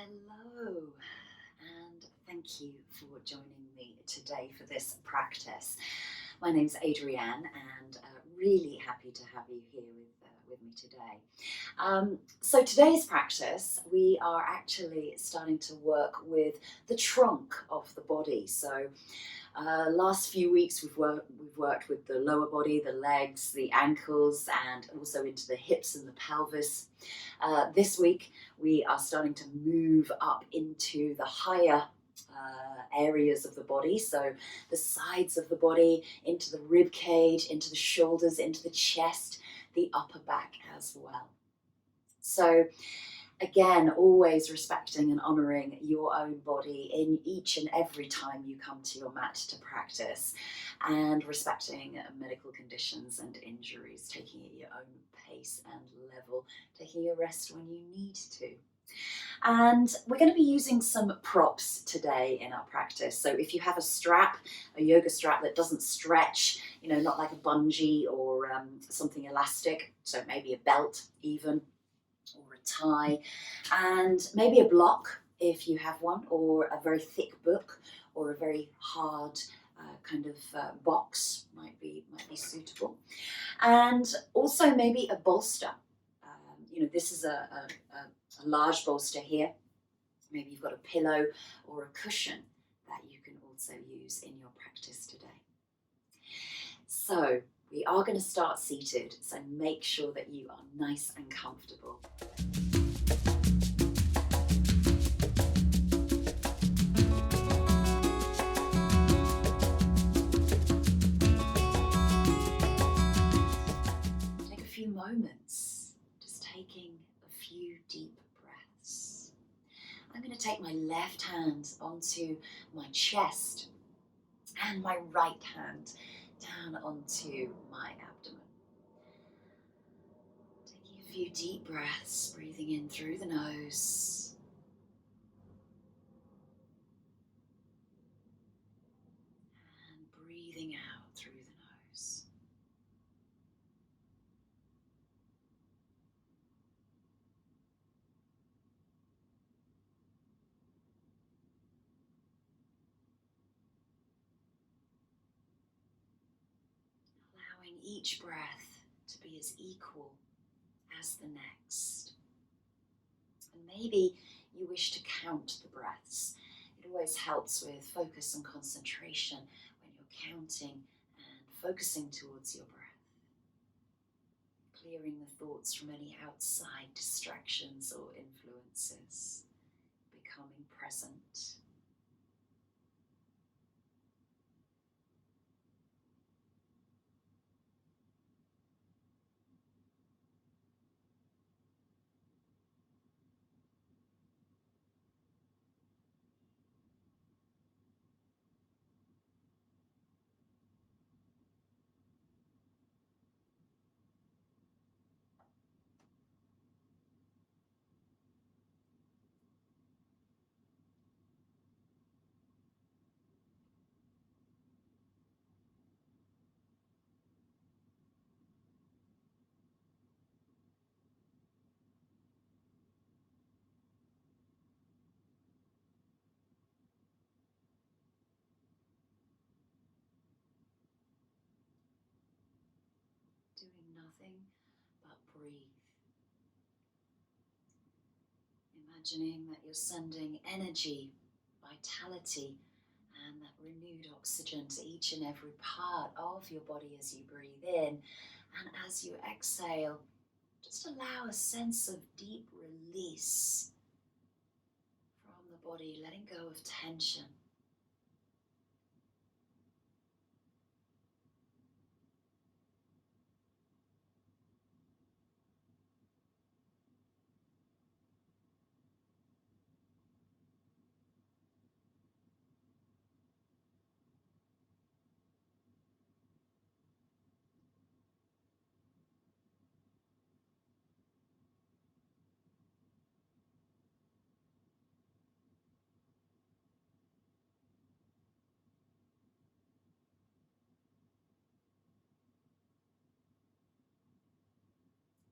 Hello, and thank you for joining me today for this practice. My name's Adrianne, and really happy to have you here with me today. So today's practice, we are actually starting to work with the trunk of the body. So last few weeks we've worked with the lower body, the legs, the ankles, and also into the hips and the pelvis. This week we are starting to move up into the higher areas of the body, so the sides of the body, into the rib cage, into the shoulders, into the chest, the upper back as well. So again, always respecting and honouring your own body in each and every time you come to your mat to practice, and respecting medical conditions and injuries, taking it at your own pace and level, taking your rest when you need to. And we're going to be using some props today in our practice. So if you have a strap, a yoga strap that doesn't stretch, not like a bungee or something elastic, so maybe a belt even, or a tie, and maybe a block if you have one, or a very thick book, or a very hard box might be suitable, and also maybe a bolster. This is a large bolster here. Maybe you've got a pillow or a cushion that you can also use in your practice today. So we are going to start seated, so make sure that you are nice and comfortable. Take a few moments, just taking a few deep breaths. I'm going to take my left hand onto my chest and my right hand down onto my abdomen. Taking a few deep breaths, breathing in through the nose. And breathing out through the nose. Allowing each breath to be as equal as the next. And maybe you wish to count the breaths. It always helps with focus and concentration when you're counting and focusing towards your breath. Clearing the thoughts from any outside distractions or influences. Becoming present. Doing nothing but breathe. Imagining that you're sending energy, vitality, and that renewed oxygen to each and every part of your body as you breathe in, and as you exhale, just allow a sense of deep release from the body, letting go of tension.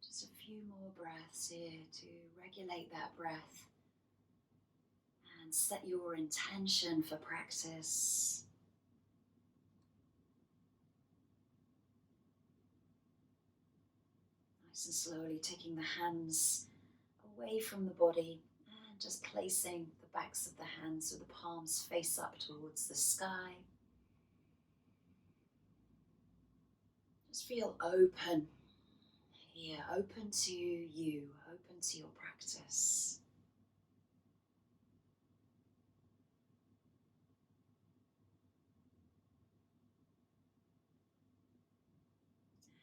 Just a few more breaths here to regulate that breath and set your intention for practice. Nice and slowly taking the hands away from the body and just placing the backs of the hands so the palms face up towards the sky. Just feel open here, open to you, open to your practice.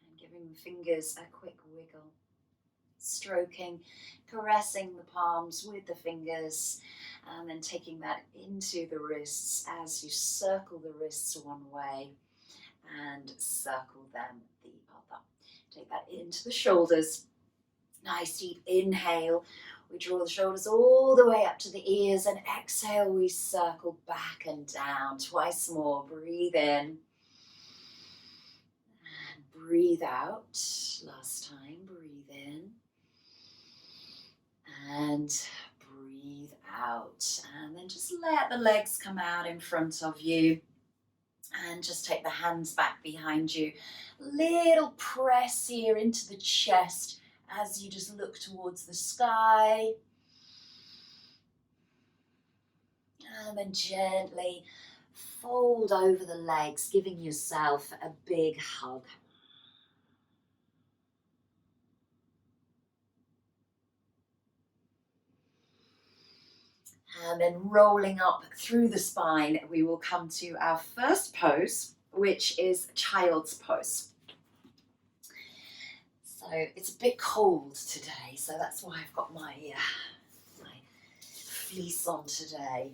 And giving the fingers a quick wiggle. Stroking, caressing the palms with the fingers, and then taking that into the wrists as you circle the wrists one way and circle them the other. Take that into the shoulders. Nice deep inhale. We draw the shoulders all the way up to the ears, and exhale, we circle back and down. Twice more. Breathe in. And breathe out. Last time, breathe in. And breathe out. And then just let the legs come out in front of you. And just take the hands back behind you. Little press here into the chest as you just look towards the sky. And then gently fold over the legs, giving yourself a big hug. And then rolling up through the spine, we will come to our first pose, which is child's pose. So it's a bit cold today, so that's why I've got my fleece on today.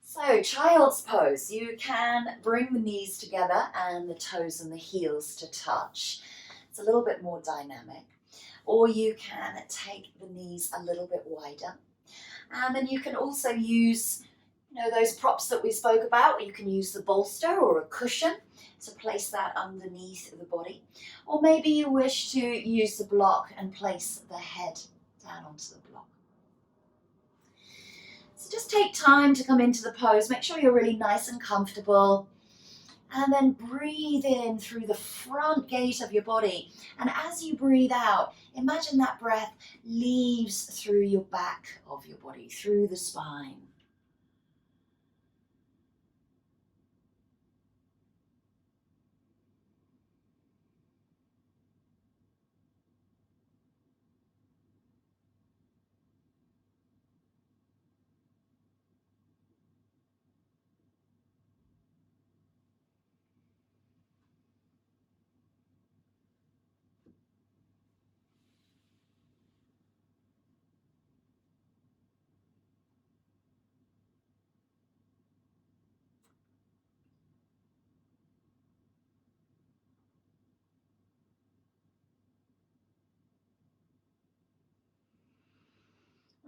So child's pose, you can bring the knees together and the toes and the heels to touch. It's a little bit more dynamic. Or you can take the knees a little bit wider. And then you can also use, those props that we spoke about. You can use the bolster or a cushion to place that underneath the body. Or maybe you wish to use the block and place the head down onto the block. So just take time to come into the pose. Make sure you're really nice and comfortable. And then breathe in through the front gate of your body. And as you breathe out, imagine that breath leaves through your back of your body, through the spine.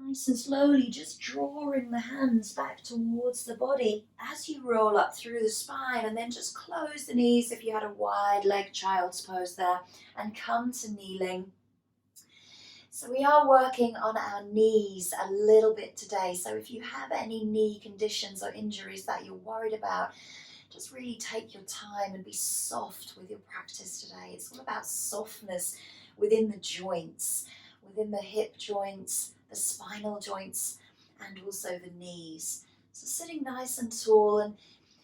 Nice and slowly, just drawing the hands back towards the body as you roll up through the spine, and then just close the knees if you had a wide leg child's pose there, and come to kneeling. So we are working on our knees a little bit today. So if you have any knee conditions or injuries that you're worried about, just really take your time and be soft with your practice today. It's all about softness within the joints, within the hip joints, the spinal joints, and also the knees. So sitting nice and tall, and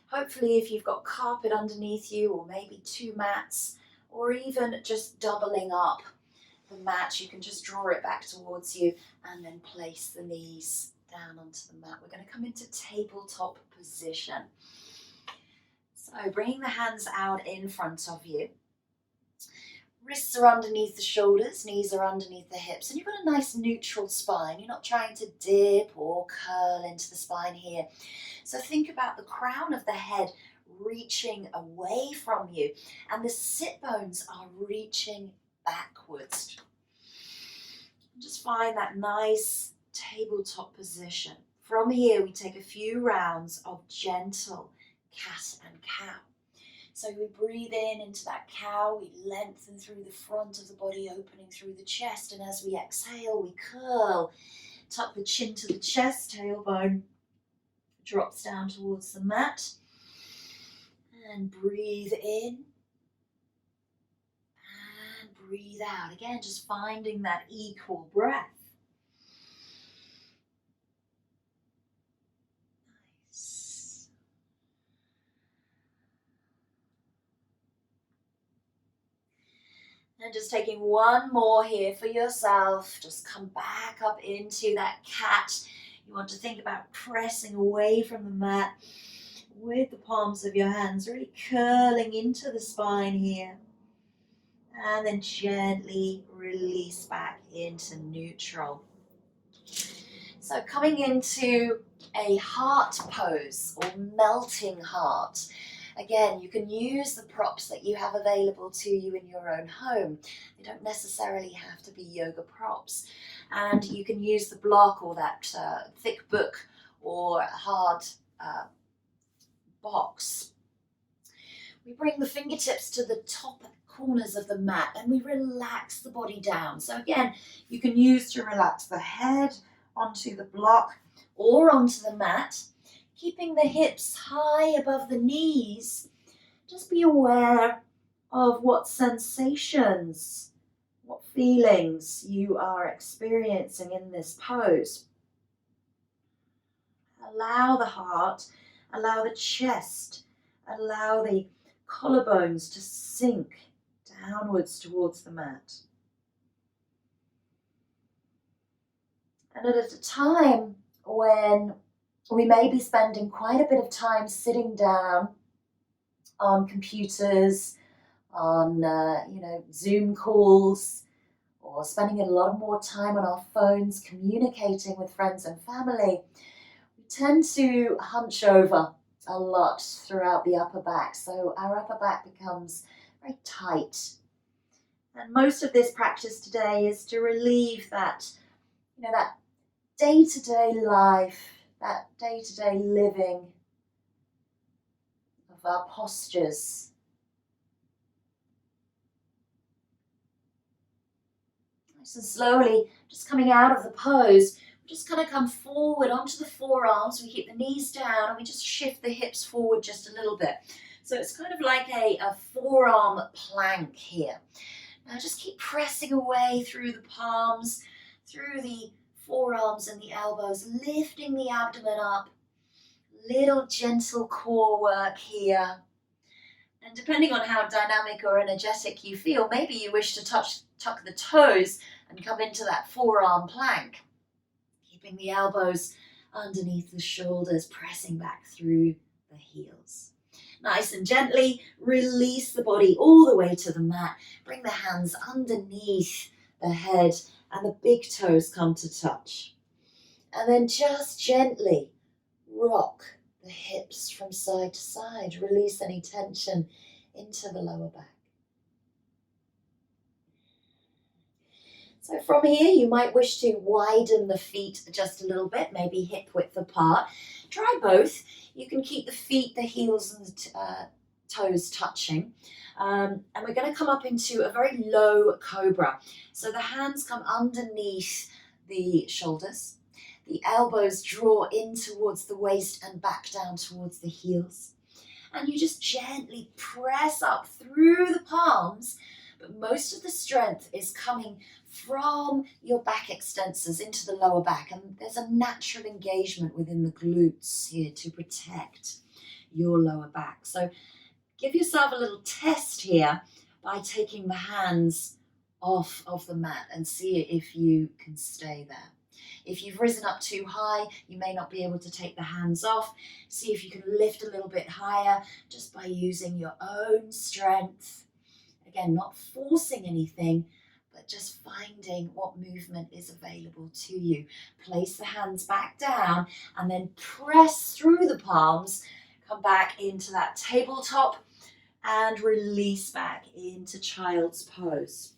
hopefully if you've got carpet underneath you, or maybe 2 mats, or even just doubling up the mat, you can just draw it back towards you and then place the knees down onto the mat. We're going to come into tabletop position. So bringing the hands out in front of you. Wrists are underneath the shoulders, knees are underneath the hips, and you've got a nice neutral spine. You're not trying to dip or curl into the spine here. So think about the crown of the head reaching away from you, and the sit bones are reaching backwards. Just find that nice tabletop position. From here, we take a few rounds of gentle cat and cow. So we breathe in into that cow, we lengthen through the front of the body, opening through the chest, and as we exhale, we curl Tuck the chin to the chest, tailbone drops down towards the mat. And breathe in. And breathe out. Again, just finding that equal breath. Nice. And just taking one more here for yourself. Just come back up into that cat. You want to think about pressing away from the mat with the palms of your hands, really curling into the spine here. And then gently release back into neutral. So coming into a heart pose or melting heart. Again, you can use the props that you have available to you in your own home. They don't necessarily have to be yoga props. And you can use the block or that thick book or hard box. We bring the fingertips to the top corners of the mat and we relax the body down. So again, you can use to relax the head onto the block or onto the mat, keeping the hips high above the knees. Just be aware of what sensations, what feelings you are experiencing in this pose. Allow the heart, allow the chest, allow the collarbones to sink downwards towards the mat. And at a time when we may be spending quite a bit of time sitting down on computers, on Zoom calls, or spending a lot more time on our phones communicating with friends and family, we tend to hunch over a lot throughout the upper back. So our upper back becomes very tight. And most of this practice today is to relieve that, that day-to-day life, that day-to-day living of our postures. Nice and slowly, just coming out of the pose, we just kind of come forward onto the forearms. We keep the knees down and we just shift the hips forward just a little bit. So it's kind of like a forearm plank here. Now just keep pressing away through the palms, through the forearms and the elbows, lifting the abdomen up. Little gentle core work here. And depending on how dynamic or energetic you feel, maybe you wish to tuck the toes and come into that forearm plank. Keeping the elbows underneath the shoulders, pressing back through the heels. Nice and gently release the body all the way to the mat. Bring the hands underneath the head and the big toes come to touch. And then just gently rock the hips from side to side. Release any tension into the lower back. So from here, you might wish to widen the feet just a little bit, maybe hip width apart. Try both. You can keep the feet, the heels and the toes touching. And we're going to come up into a very low cobra. So the hands come underneath the shoulders. The elbows draw in towards the waist and back down towards the heels. And you just gently press up through the palms, but most of the strength is coming from your back extensors into the lower back. And there's a natural engagement within the glutes here to protect your lower back. So give yourself a little test here by taking the hands off of the mat and see if you can stay there. If you've risen up too high, you may not be able to take the hands off. See if you can lift a little bit higher just by using your own strength. Again, not forcing anything, but just finding what movement is available to you. Place the hands back down and then press through the palms. Come back into that tabletop and release back into child's pose.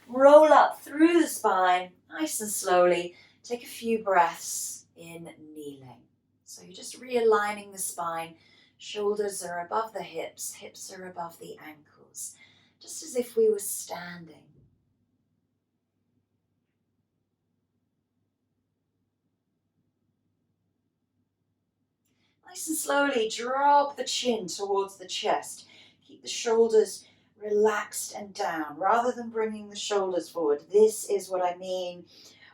Roll up through the spine, nice and slowly. Take a few breaths in kneeling. So you're just realigning the spine. Shoulders are above the hips, hips are above the ankles. Just as if we were standing. Nice and slowly drop the chin towards the chest. Keep the shoulders relaxed and down rather than bringing the shoulders forward. This is what I mean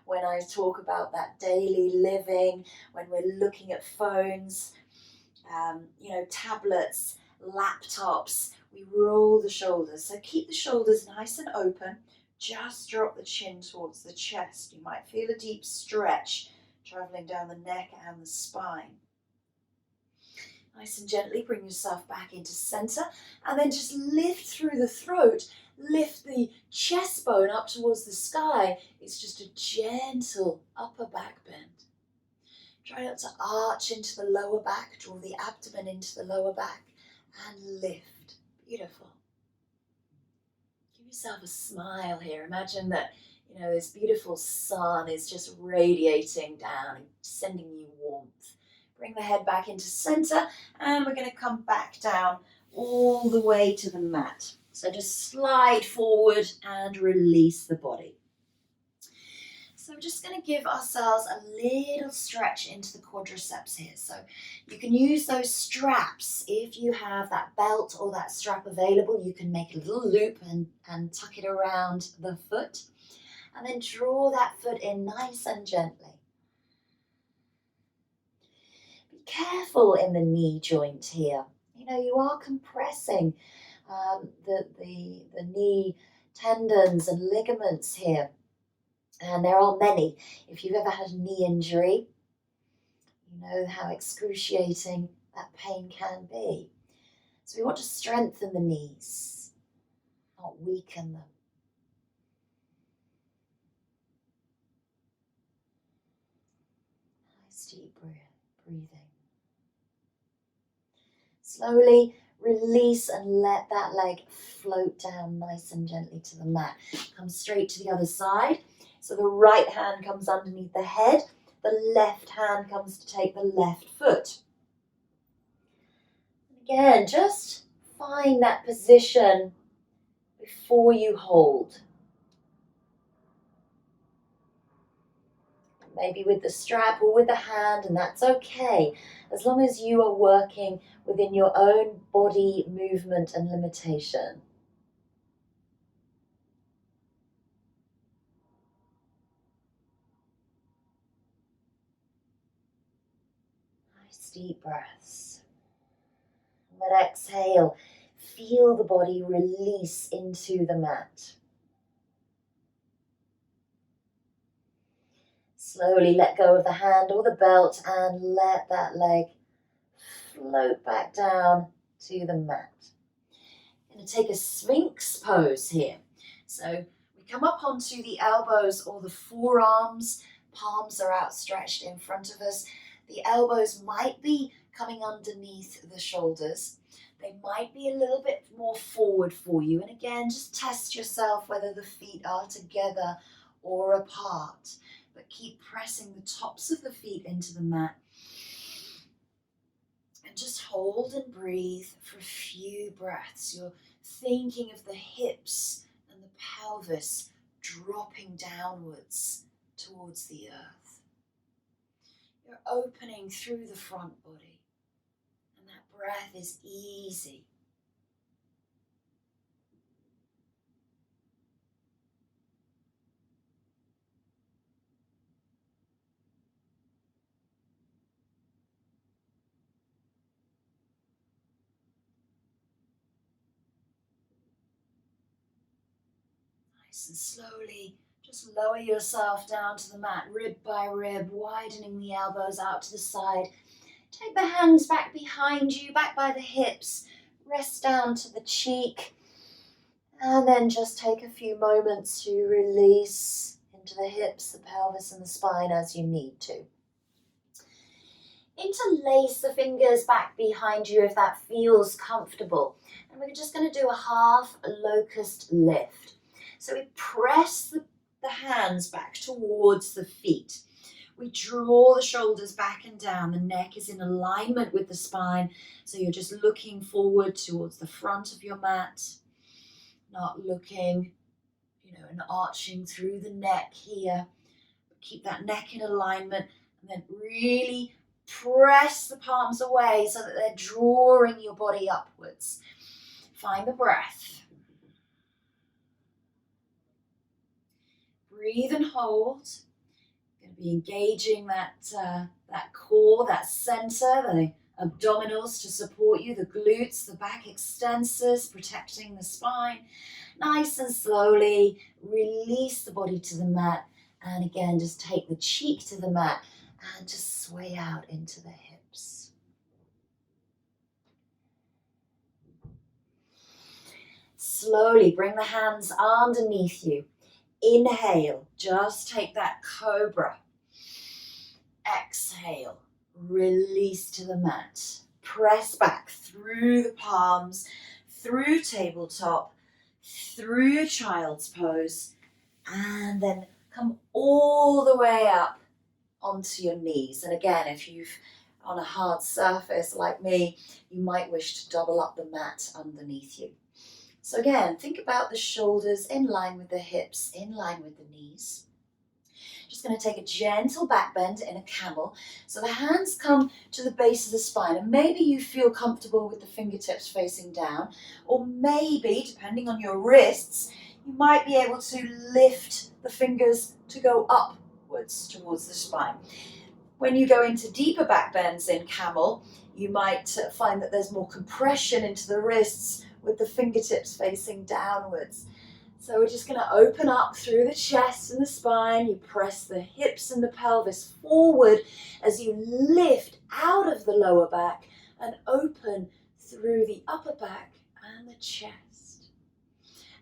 when I talk about that daily living, when we're looking at phones, tablets, laptops, we roll the shoulders. So keep the shoulders nice and open. Just drop the chin towards the chest. You might feel a deep stretch traveling down the neck and the spine. Nice and gently bring yourself back into center, and then just lift through the throat. Lift the chest bone up towards the sky. It's just a gentle upper back bend. Try not to arch into the lower back. Draw the abdomen into the lower back and lift. Beautiful. Give yourself a smile here. Imagine that this beautiful sun is just radiating down and sending you warmth. Bring the head back into center, and we're going to come back down all the way to the mat. So just slide forward and release the body. So we're just going to give ourselves a little stretch into the quadriceps here. So you can use those straps. If you have that belt or that strap available, you can make a little loop and tuck it around the foot. And then draw that foot in nice and gently. Be careful in the knee joint here. You are compressing the knee tendons and ligaments here. And there are many. If you've ever had a knee injury, you know how excruciating that pain can be. So we want to strengthen the knees, not weaken them. Nice deep breathing. Slowly release and let that leg float down nice and gently to the mat. Come straight to the other side. So the right hand comes underneath the head. The left hand comes to take the left foot. Again, just find that position before you hold. Maybe with the strap or with the hand, and that's okay, as long as you are working within your own body movement and limitation. Nice deep breaths. And then exhale, feel the body release into the mat. Slowly let go of the hand or the belt and let that leg float back down to the mat. I'm going to take a Sphinx pose here. So we come up onto the elbows or the forearms. Palms are outstretched in front of us. The elbows might be coming underneath the shoulders. They might be a little bit more forward for you. And again, just test yourself whether the feet are together or apart. But keep pressing the tops of the feet into the mat. And just hold and breathe for a few breaths. You're thinking of the hips and the pelvis dropping downwards towards the earth. You're opening through the front body. And that breath is easy. And slowly just lower yourself down to the mat, rib by rib, widening the elbows out to the side. Take the hands back behind you, back by the hips. Rest down to the cheek. And then just take a few moments to release into the hips, the pelvis and the spine as you need to. Interlace the fingers back behind you if that feels comfortable. And we're just going to do a half locust lift. So we press the hands back towards the feet. We draw the shoulders back and down. The neck is in alignment with the spine. So you're just looking forward towards the front of your mat. Not looking, and arching through the neck here. Keep that neck in alignment. And then really Press the palms away so that they're drawing your body upwards. Find the breath. Breathe and hold. You're going to be engaging that core, that center, the abdominals to support you, the glutes, the back extensors, protecting the spine. Nice and slowly release the body to the mat. And again, just take the cheek to the mat and just sway out into the hips. Slowly bring the hands underneath you. Inhale, just take that cobra. Exhale, release to the mat. Press back through the palms, through tabletop, through child's pose, and then come all the way up onto your knees. And again, if you've on a hard surface like me, you might wish to double up the mat underneath you. So again, think about the shoulders in line with the hips, in line with the knees. Just going to take a gentle back bend in a camel. So the hands come to the base of the spine, and maybe you feel comfortable with the fingertips facing down, or maybe, depending on your wrists, you might be able to lift the fingers to go upwards towards the spine. When you go into deeper back bends in camel, you might find that there's more compression into the wrists with the fingertips facing downwards. So we're just going to open up through the chest and the spine. You press the hips and the pelvis forward as you lift out of the lower back and open through the upper back and the chest.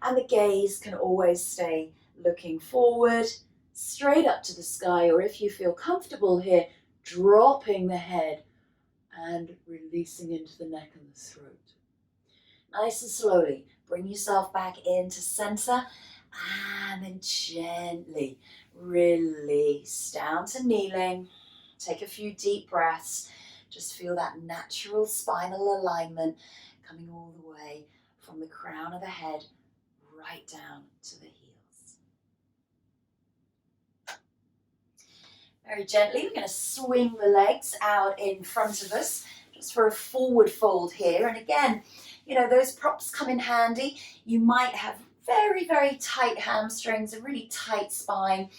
And the gaze can always stay looking forward, straight up to the sky, or if you feel comfortable here, dropping the head and releasing into the neck and the throat. Nice and slowly, bring yourself back into center and then gently release down to kneeling. Take a few deep breaths. Just feel that natural spinal alignment coming all the way from the crown of the head right down to the heels. Very gently, we're going to swing the legs out in front of us just for a forward fold here. And again, you know, those props come in handy. You might have very, very tight hamstrings, a really tight spine,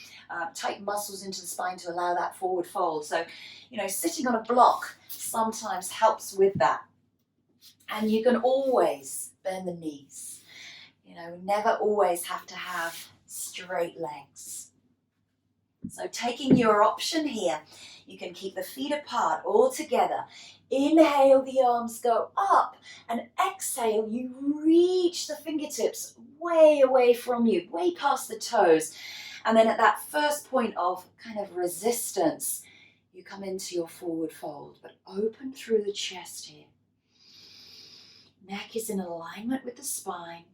tight muscles into the spine to allow that forward fold. So, you know, sitting on a block sometimes helps with that. And you can always bend the knees. You know, never always have to have straight legs. So taking your option here, you can keep the feet apart all together. Inhale, the arms go up, and exhale, you reach the fingertips way away from you, way past the toes. And then at that first point of kind of resistance, you come into your forward fold, but open through the chest here. Neck is in alignment with the spine.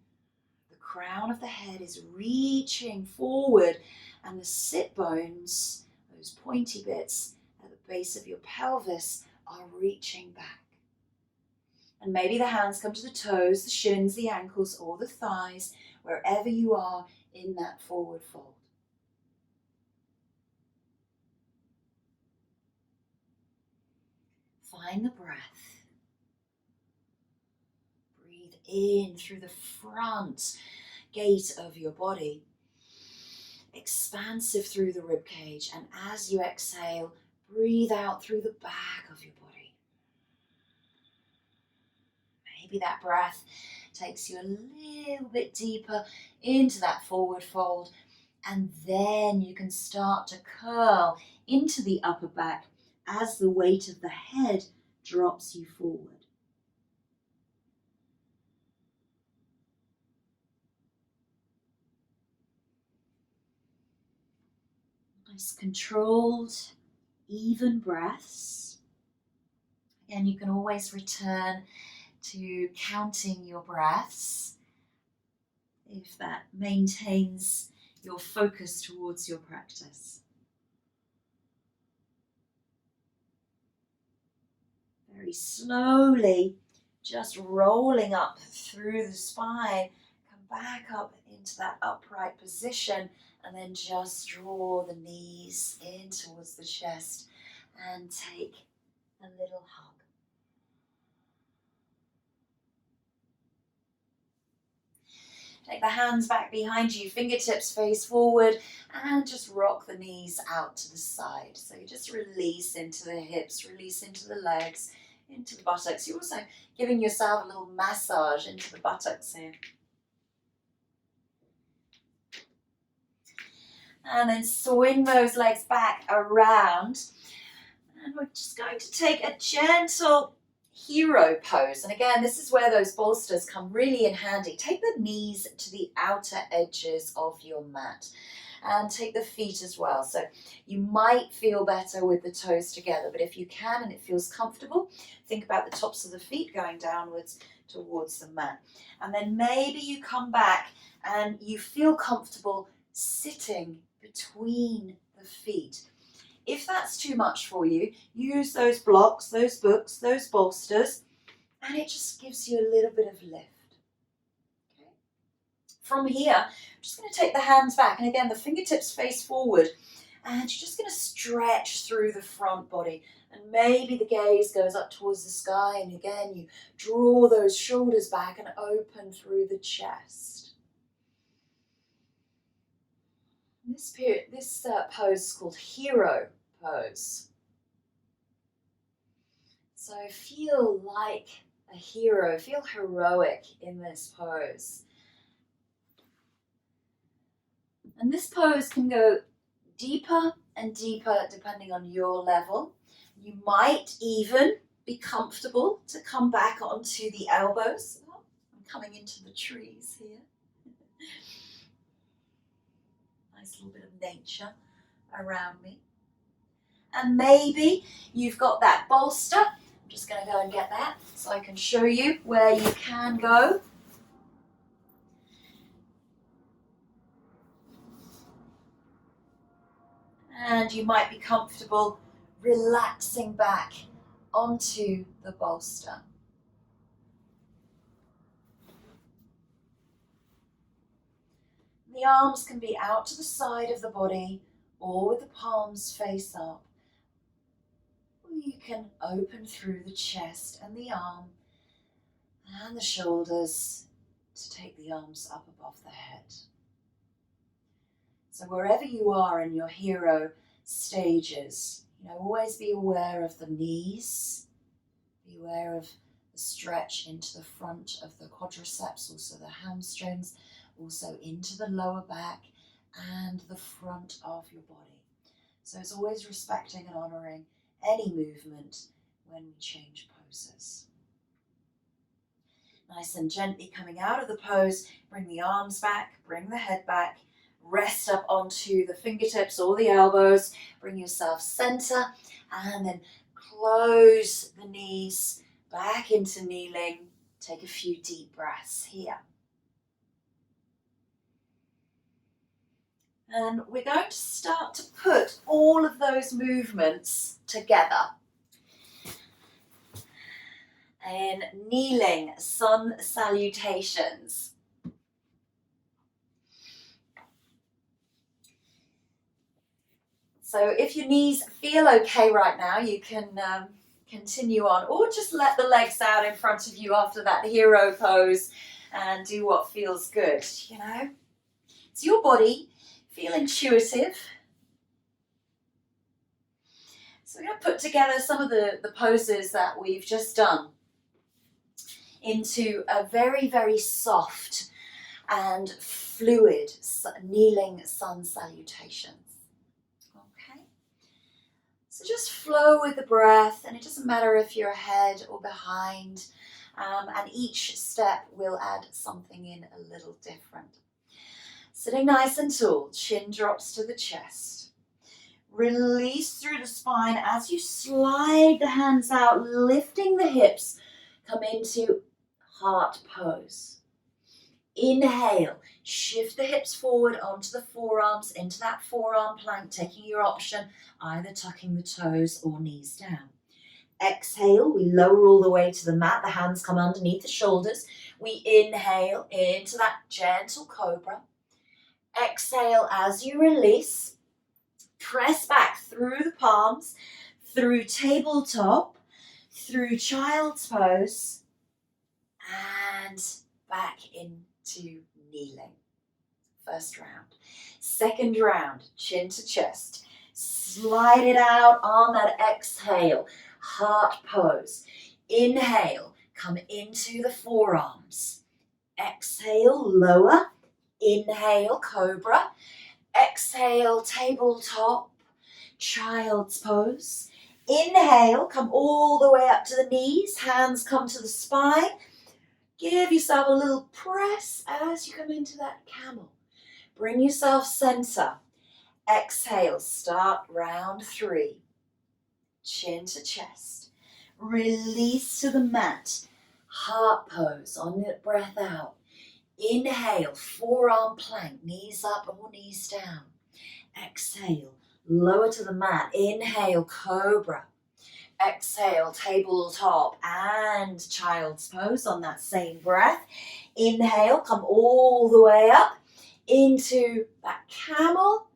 The crown of the head is reaching forward, and the sit bones, those pointy bits at the base of your pelvis, are reaching back. And maybe the hands come to the toes, the shins, the ankles, or the thighs, wherever you are in that forward fold. Find the breath. Breathe in through the front gate of your body, expansive through the rib cage, and as you exhale, breathe out through the back of your body. Maybe that breath takes you a little bit deeper into that forward fold, and then you can start to curl into the upper back as the weight of the head drops you forward. Nice controlled, even breaths. And you can always return to counting your breaths if that maintains your focus towards your practice. Very slowly, just rolling up through the spine, come back up into that upright position, and then just draw the knees in towards the chest and take a little hug. Take the hands back behind you, fingertips face forward, and just rock the knees out to the side. So you just release into the hips, release into the legs, into the buttocks. You're also giving yourself a little massage into the buttocks here. And then swing those legs back around. And we're just going to take a gentle hero pose. And again, this is where those bolsters come really in handy. Take the knees to the outer edges of your mat and take the feet as well. So you might feel better with the toes together, but if you can and it feels comfortable, think about the tops of the feet going downwards towards the mat. And then maybe you come back and you feel comfortable sitting between the feet. If that's too much for you, use those blocks, those books, those bolsters, and it just gives you a little bit of lift. Okay. From here, I'm just going to take the hands back, and again, the fingertips face forward, and you're just going to stretch through the front body, and maybe the gaze goes up towards the sky, and again, you draw those shoulders back and open through the chest. This pose is called hero pose. So feel like a hero, feel heroic in this pose. And this pose can go deeper and deeper depending on your level. You might even be comfortable to come back onto the elbows. Oh, I'm coming into the trees here. Nice little bit of nature around me. And maybe you've got that bolster. I'm just going to go and get that so I can show you where you can go. And you might be comfortable relaxing back onto the bolster. The arms can be out to the side of the body or with the palms face up. Or you can open through the chest and the arm and the shoulders to take the arms up above the head. So wherever you are in your hero stages, always be aware of the knees, be aware of the stretch into the front of the quadriceps, also the hamstrings, also into the lower back and the front of your body. So it's always respecting and honouring any movement when we change poses. Nice and gently coming out of the pose, bring the arms back, bring the head back, rest up onto the fingertips or the elbows, bring yourself center, and then close the knees back into kneeling. Take a few deep breaths here. And we're going to start to put all of those movements together in kneeling sun salutations. So if your knees feel okay right now, you can continue on, or just let the legs out in front of you after that hero pose and do what feels good, It's your body. Feel intuitive. So we're going to put together some of the poses that we've just done into a very, very soft and fluid kneeling sun salutations. Okay. So just flow with the breath, and it doesn't matter if you're ahead or behind, and each step will add something in a little different. Sitting nice and tall, chin drops to the chest. Release through the spine as you slide the hands out, lifting the hips. Come into heart pose. Inhale, shift the hips forward onto the forearms, into that forearm plank, taking your option, either tucking the toes or knees down. Exhale, we lower all the way to the mat, the hands come underneath the shoulders. We inhale into that gentle cobra. Exhale as you release, press back through the palms, through tabletop, through child's pose and back into kneeling. First round. Second round, chin to chest. Slide it out on that exhale, heart pose. Inhale, come into the forearms. Exhale, lower. Inhale, cobra. Exhale, tabletop, child's pose. Inhale, come all the way up to the knees. Hands come to the spine. Give yourself a little press as you come into that camel. Bring yourself center. Exhale, start round 3. Chin to chest. Release to the mat. Heart pose on your breath out. Inhale, forearm plank, knees up or knees down. Exhale, lower to the mat. Inhale, cobra. Exhale, tabletop and child's pose on that same breath. Inhale, come all the way up into that camel.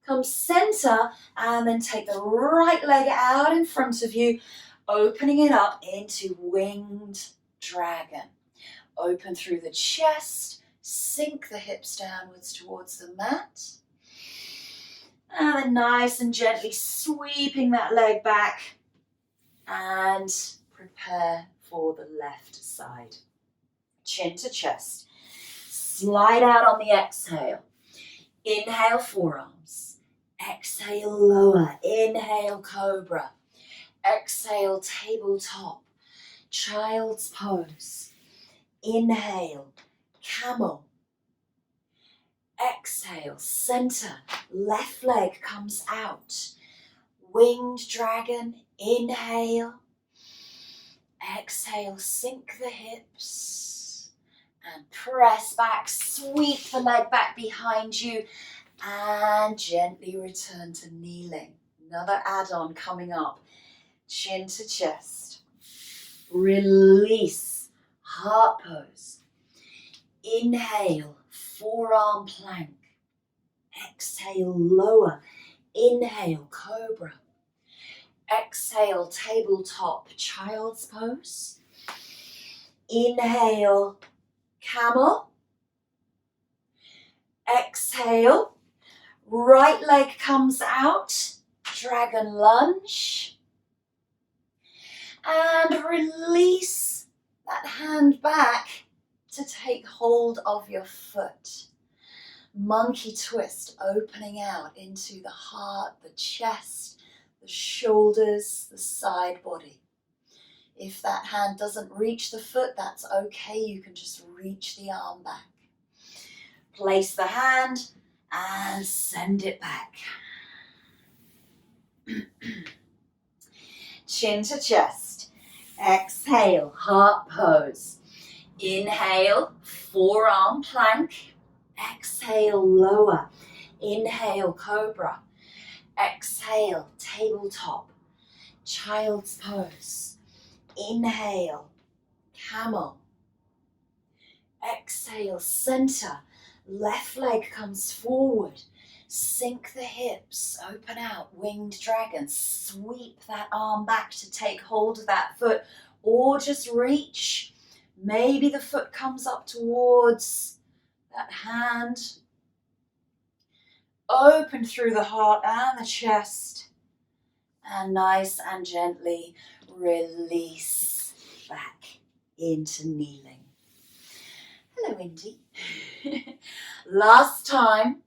Come center and then take the right leg out in front of you, opening it up into winged dragon. Open through the chest, sink the hips downwards towards the mat. And then nice and gently sweeping that leg back and prepare for the left side. Chin to chest. Slide out on the exhale. Inhale, forearms. Exhale, lower. Inhale, cobra. Exhale, tabletop. Child's pose. Inhale, camel. Exhale, center. Left leg comes out. Winged dragon. Inhale. Exhale, sink the hips. And press back. Sweep the leg back behind you. And gently return to kneeling. Another add-on coming up. Chin to chest. Release. Heart pose. Inhale, forearm plank. Exhale, lower. Inhale, cobra. Exhale, tabletop, child's pose. Inhale, camel. Exhale, right leg comes out, dragon lunge. And release that hand back to take hold of your foot. Monkey twist, opening out into the heart, the chest, the shoulders, the side body. If that hand doesn't reach the foot, that's okay. You can just reach the arm back. Place the hand and send it back. Chin to chest. Exhale, heart pose. Inhale, forearm plank. Exhale, lower. Inhale, cobra. Exhale, tabletop. Child's pose. Inhale, camel. Exhale, center. Left leg comes forward. Sink the hips, open out, winged dragon. Sweep that arm back to take hold of that foot, or just reach. Maybe the foot comes up towards that hand. Open through the heart and the chest. And nice and gently release back into kneeling. Hello, Indy. Last time.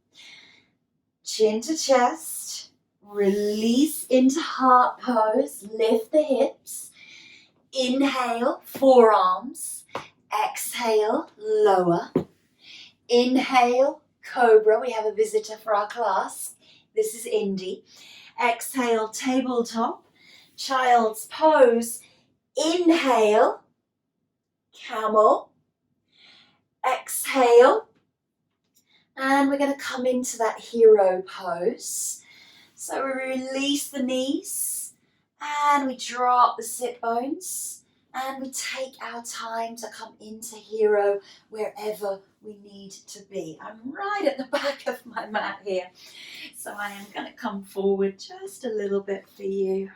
Chin to chest, release into heart pose, lift the hips, inhale, forearms, exhale, lower, inhale, cobra, we have a visitor for our class, this is Indy, exhale, tabletop, child's pose, inhale, camel, exhale, and we're going to come into that hero pose. So we release the knees and we drop the sit bones and we take our time to come into hero wherever we need to be. I'm right at the back of my mat here, so I am going to come forward just a little bit for you.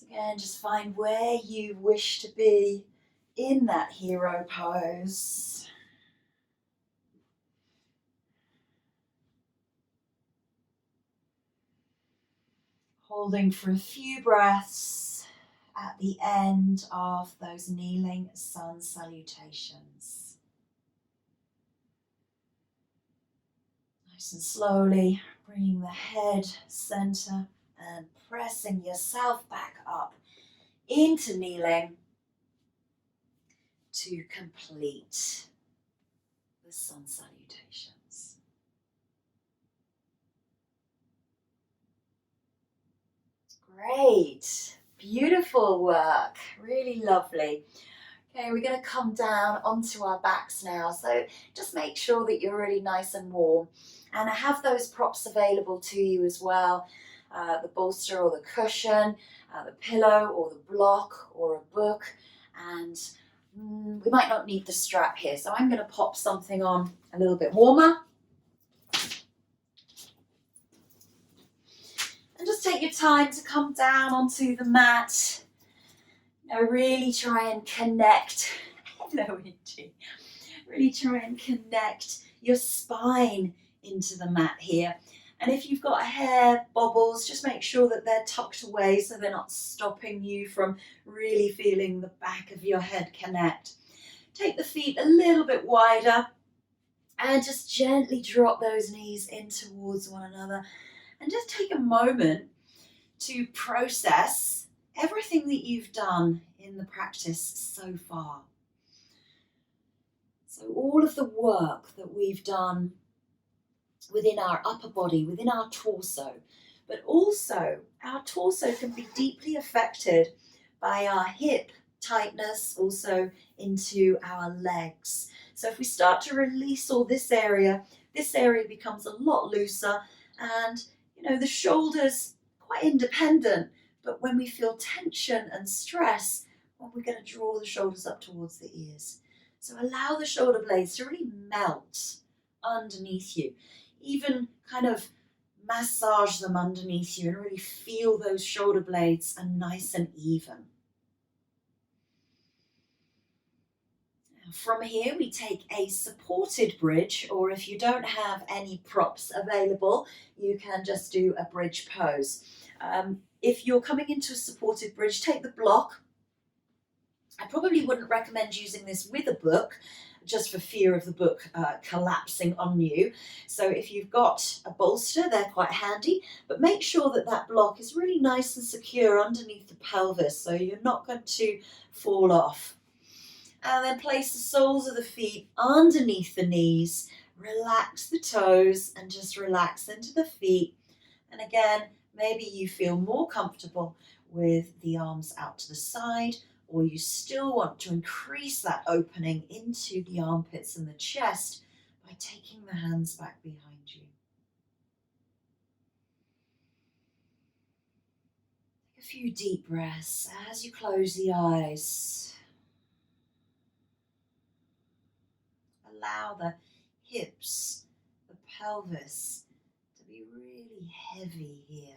Again, just find where you wish to be in that hero pose. Holding for a few breaths at the end of those kneeling sun salutations. Nice and slowly bringing the head center and pressing yourself back up into kneeling to complete the sun salutations. Great, beautiful work, really lovely. Okay, we're going to come down onto our backs now, so just make sure that you're really nice and warm, and I have those props available to you as well, the bolster or the cushion, the pillow or the block or a book, and we might not need the strap here, so I'm going to pop something on a little bit warmer. And just take your time to come down onto the mat. Now really try and connect. Hello, Indy. Really try and connect your spine into the mat here. And if you've got hair bobbles, just make sure that they're tucked away so they're not stopping you from really feeling the back of your head connect. Take the feet a little bit wider and just gently drop those knees in towards one another. And just take a moment to process everything that you've done in the practice so far. So all of the work that we've done within our upper body, within our torso, but also our torso can be deeply affected by our hip tightness, also into our legs. So if we start to release all this area becomes a lot looser, and the shoulders quite independent, but when we feel tension and stress, well, we're going to draw the shoulders up towards the ears. So allow the shoulder blades to really melt underneath you. Even kind of massage them underneath you and really feel those shoulder blades are nice and even. From here, we take a supported bridge, or if you don't have any props available, you can just do a bridge pose. If you're coming into a supported bridge, take the block. I probably wouldn't recommend using this with a book, just for fear of the book collapsing on you. So if you've got a bolster, they're quite handy, but make sure that that block is really nice and secure underneath the pelvis, so you're not going to fall off. And then place the soles of the feet underneath the knees, relax the toes and just relax into the feet. And again, maybe you feel more comfortable with the arms out to the side, or you still want to increase that opening into the armpits and the chest by taking the hands back behind you. Take a few deep breaths as you close the eyes. Allow the hips, the pelvis to be really heavy here.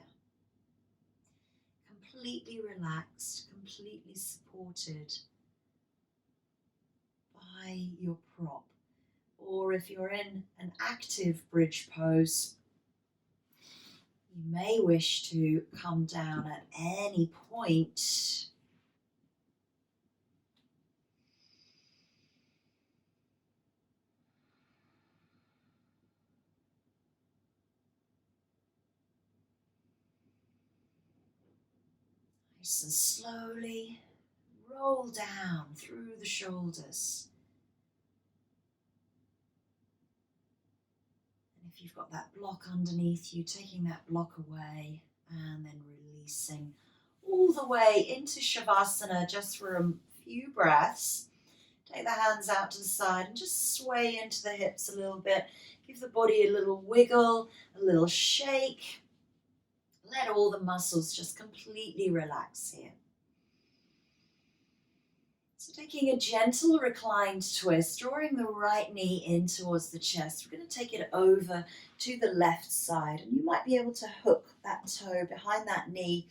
Completely relaxed, completely supported by your prop. Or if you're in an active bridge pose, you may wish to come down at any point. Nice and slowly roll down through the shoulders. And if you've got that block underneath you, taking that block away and then releasing all the way into Shavasana just for a few breaths. Take the hands out to the side and just sway into the hips a little bit. Give the body a little wiggle, a little shake. Let all the muscles just completely relax here. So taking a gentle reclined twist, drawing the right knee in towards the chest. We're going to take it over to the left side, and you might be able to hook that toe behind that knee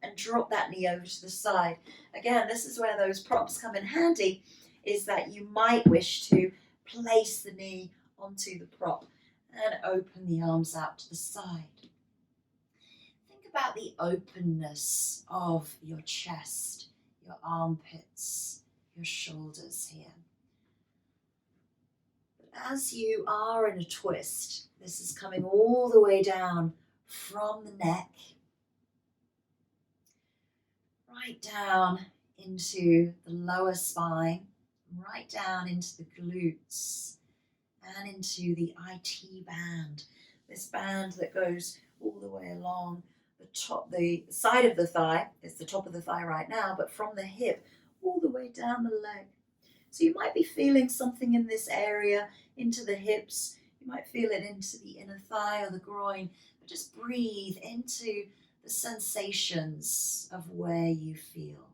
and drop that knee over to the side. Again, this is where those props come in handy, is that you might wish to place the knee onto the prop and open the arms out to the side. Think about the openness of your chest, your armpits, your shoulders here. But as you are in a twist, this is coming all the way down from the neck, right down into the lower spine, right down into the glutes and into the IT band. This band that goes all the way along the side of the thigh. It's the top of the thigh right now, but from the hip all the way down the leg. So you might be feeling something in this area, into the hips. You might feel it into the inner thigh or the groin, but just breathe into the sensations of where you feel.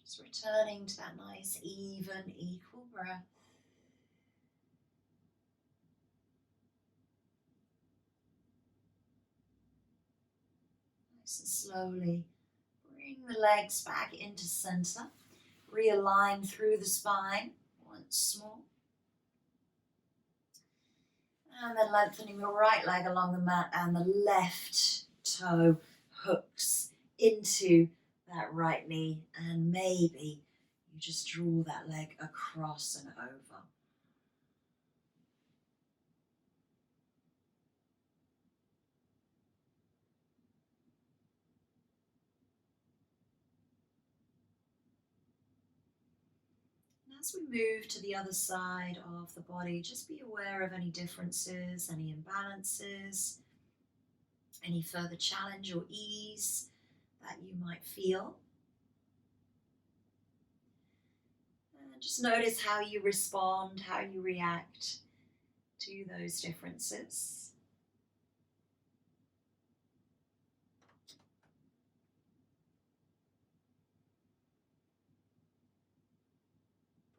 Just returning to that nice, even, equal breath. Nice and slowly bring the legs back into center. Realign through the spine once more. And then lengthening the right leg along the mat, and the left toe hooks into that right knee, and maybe you just draw that leg across and over. As we move to the other side of the body, just be aware of any differences, any imbalances, any further challenge or ease that you might feel. And just notice how you respond, how you react to those differences.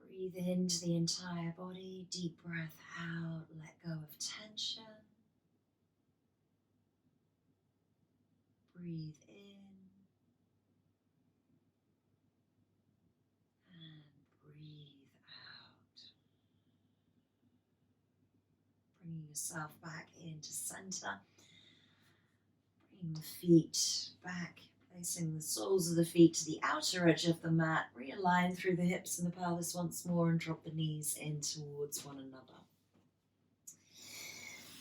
Breathe into the entire body, deep breath out, let go of tension. Breathe in and breathe out. Bringing yourself back into center. Bring the feet back, placing the soles of the feet to the outer edge of the mat. Realign through the hips and the pelvis once more and drop the knees in towards one another.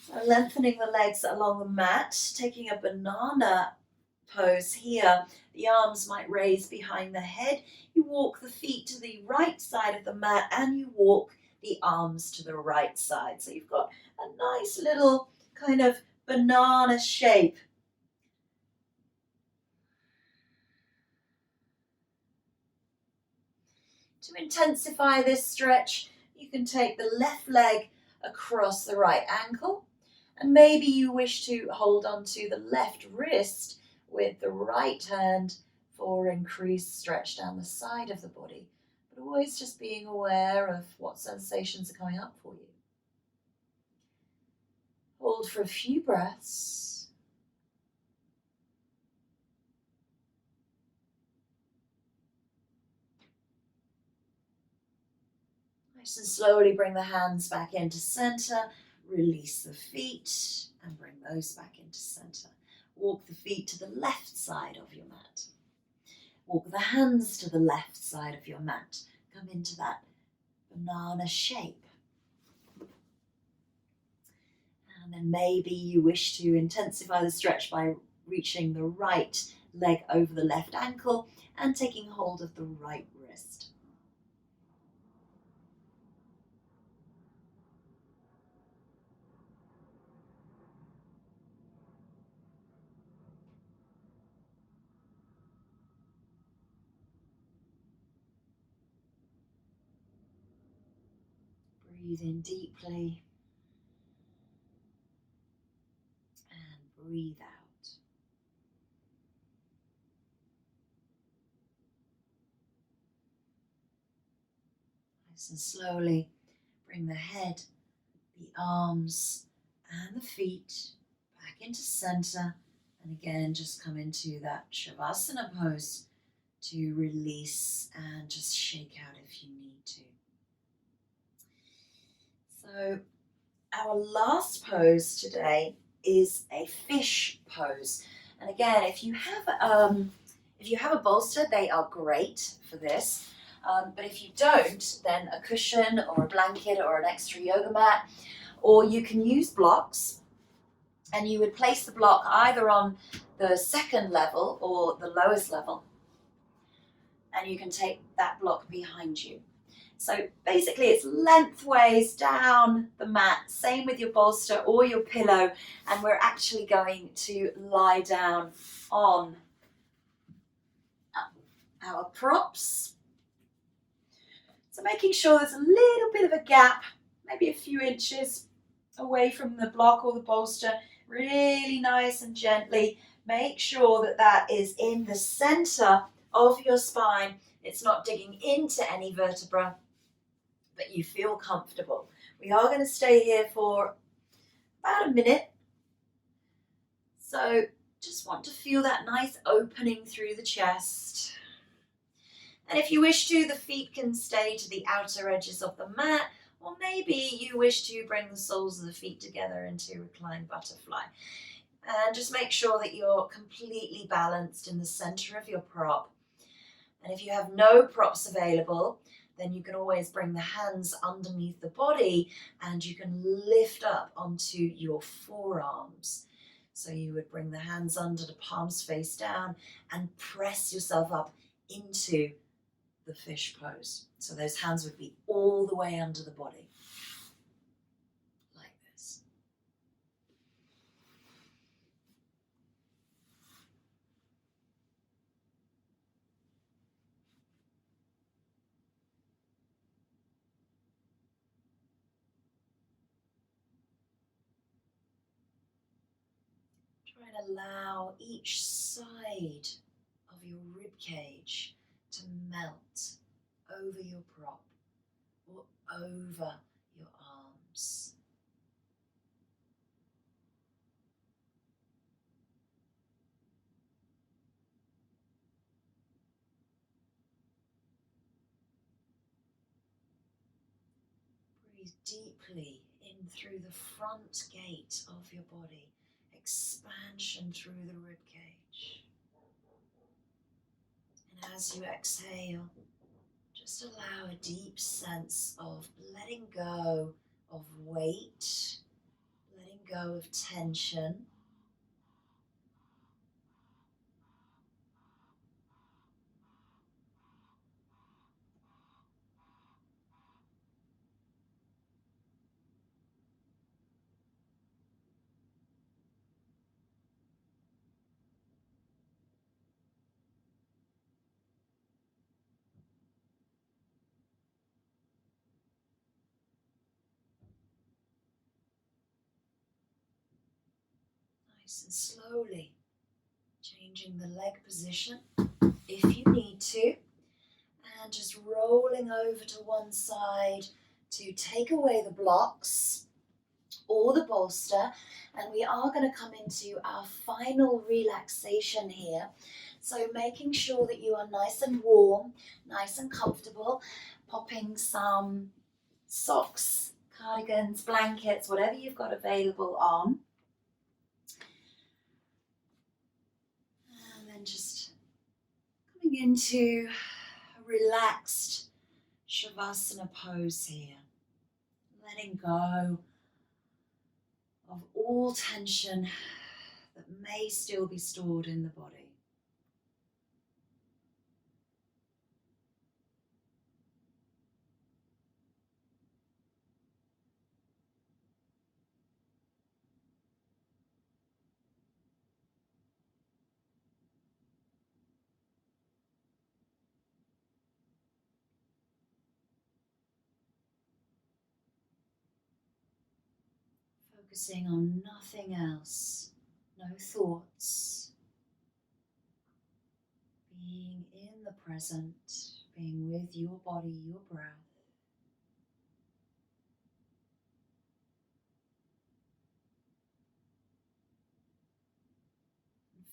So lengthening the legs along the mat, taking a banana pose here. The arms might raise behind the head. You walk the feet to the right side of the mat and you walk the arms to the right side. So you've got a nice little kind of banana shape. To intensify this stretch, you can take the left leg across the right ankle, and maybe you wish to hold on to the left wrist with the right hand for increased stretch down the side of the body, but always just being aware of what sensations are coming up for you. Hold for a few breaths. Nice and slowly bring the hands back into center. Release the feet and bring those back into center. Walk the feet to the left side of your mat. Walk the hands to the left side of your mat. Come into that banana shape. And then maybe you wish to intensify the stretch by reaching the right leg over the left ankle and taking hold of the right wrist. Breathe in deeply and breathe out. Nice and slowly bring the head, the arms and the feet back into center. And again, just come into that Shavasana pose to release and just shake out if you need to. So our last pose today is a fish pose. And again, if you have a bolster, they are great for this. But if you don't, then a cushion or a blanket or an extra yoga mat, or you can use blocks, and you would place the block either on the second level or the lowest level, and you can take that block behind you. So basically it's lengthways down the mat, same with your bolster or your pillow, and we're actually going to lie down on our props. So making sure there's a little bit of a gap, maybe a few inches away from the block or the bolster, really nice and gently. Make sure that that is in the center of your spine. It's not digging into any vertebra, but you feel comfortable. We are going to stay here for about a minute. So just want to feel that nice opening through the chest. And if you wish to, the feet can stay to the outer edges of the mat, or maybe you wish to bring the soles of the feet together into reclined butterfly. And just make sure that you're completely balanced in the center of your prop. And if you have no props available, then you can always bring the hands underneath the body and you can lift up onto your forearms. So you would bring the hands under, the palms face down, and press yourself up into the fish pose. So those hands would be all the way under the body, like this. Try and allow each side of your rib cage to melt over your prop or over your arms. Breathe deeply in through the front gate of your body, expansion through the rib cage. And as you exhale, just allow a deep sense of letting go of weight, letting go of tension. Nice and slowly changing the leg position if you need to, and just rolling over to one side to take away the blocks or the bolster. And we are going to come into our final relaxation here. So making sure that you are nice and warm, nice and comfortable, popping some socks, cardigans, blankets, whatever you've got available on. And then just coming into a relaxed Shavasana pose here. Letting go of all tension that may still be stored in the body. Focusing on nothing else, no thoughts. Being in the present, being with your body, your breath.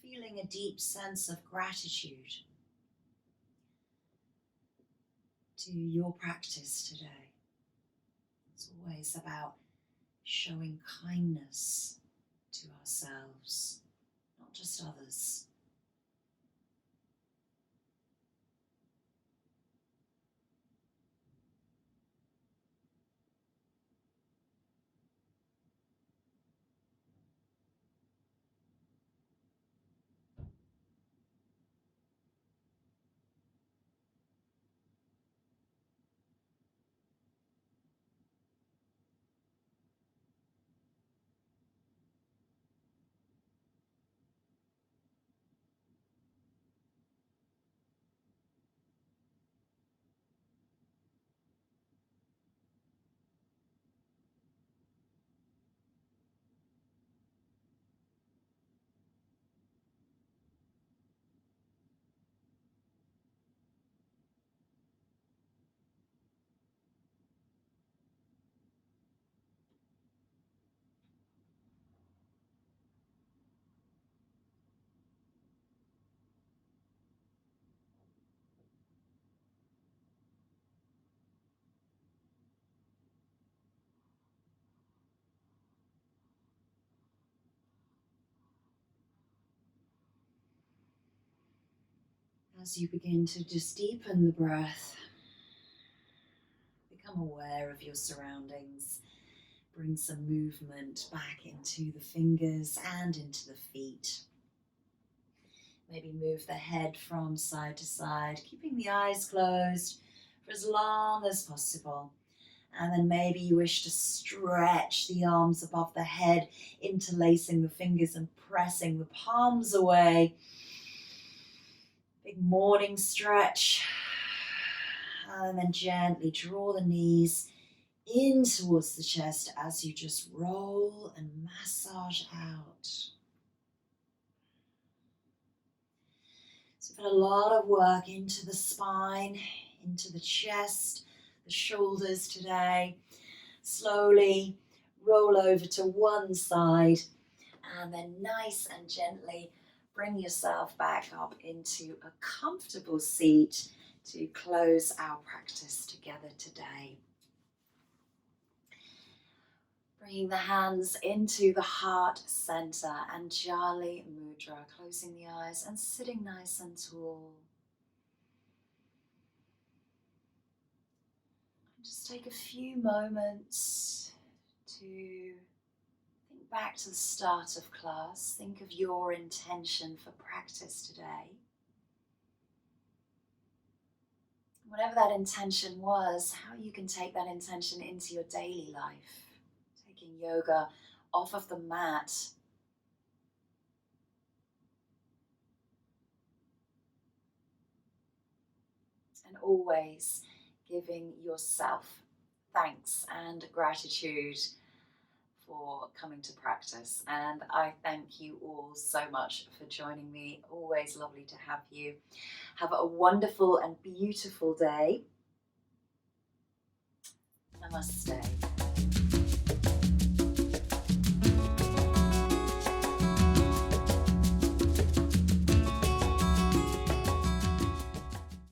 feeling a deep sense of gratitude to your practice today. It's always about showing kindness to ourselves, not just others. As you begin to just deepen the breath, become aware of your surroundings. Bring some movement back into the fingers and into the feet. Maybe move the head from side to side, keeping the eyes closed for as long as possible. And then maybe you wish to stretch the arms above the head, interlacing the fingers and pressing the palms away. Big morning stretch. And then gently draw the knees in towards the chest as you just roll and massage out. So we've got a lot of work into the spine, into the chest, the shoulders today. Slowly roll over to one side and then nice and gently bring yourself back up into a comfortable seat to close our practice together today. Bringing the hands into the heart center and Jali Mudra, closing the eyes and sitting nice and tall. Just take a few moments to think back to the start of class. Think of your intention for practice today. Whatever that intention was, how you can take that intention into your daily life. Taking yoga off of the mat. And always giving yourself thanks and gratitude for coming to practice. And I thank you all so much for joining me. Always lovely to have you. Have a wonderful and beautiful day. Namaste.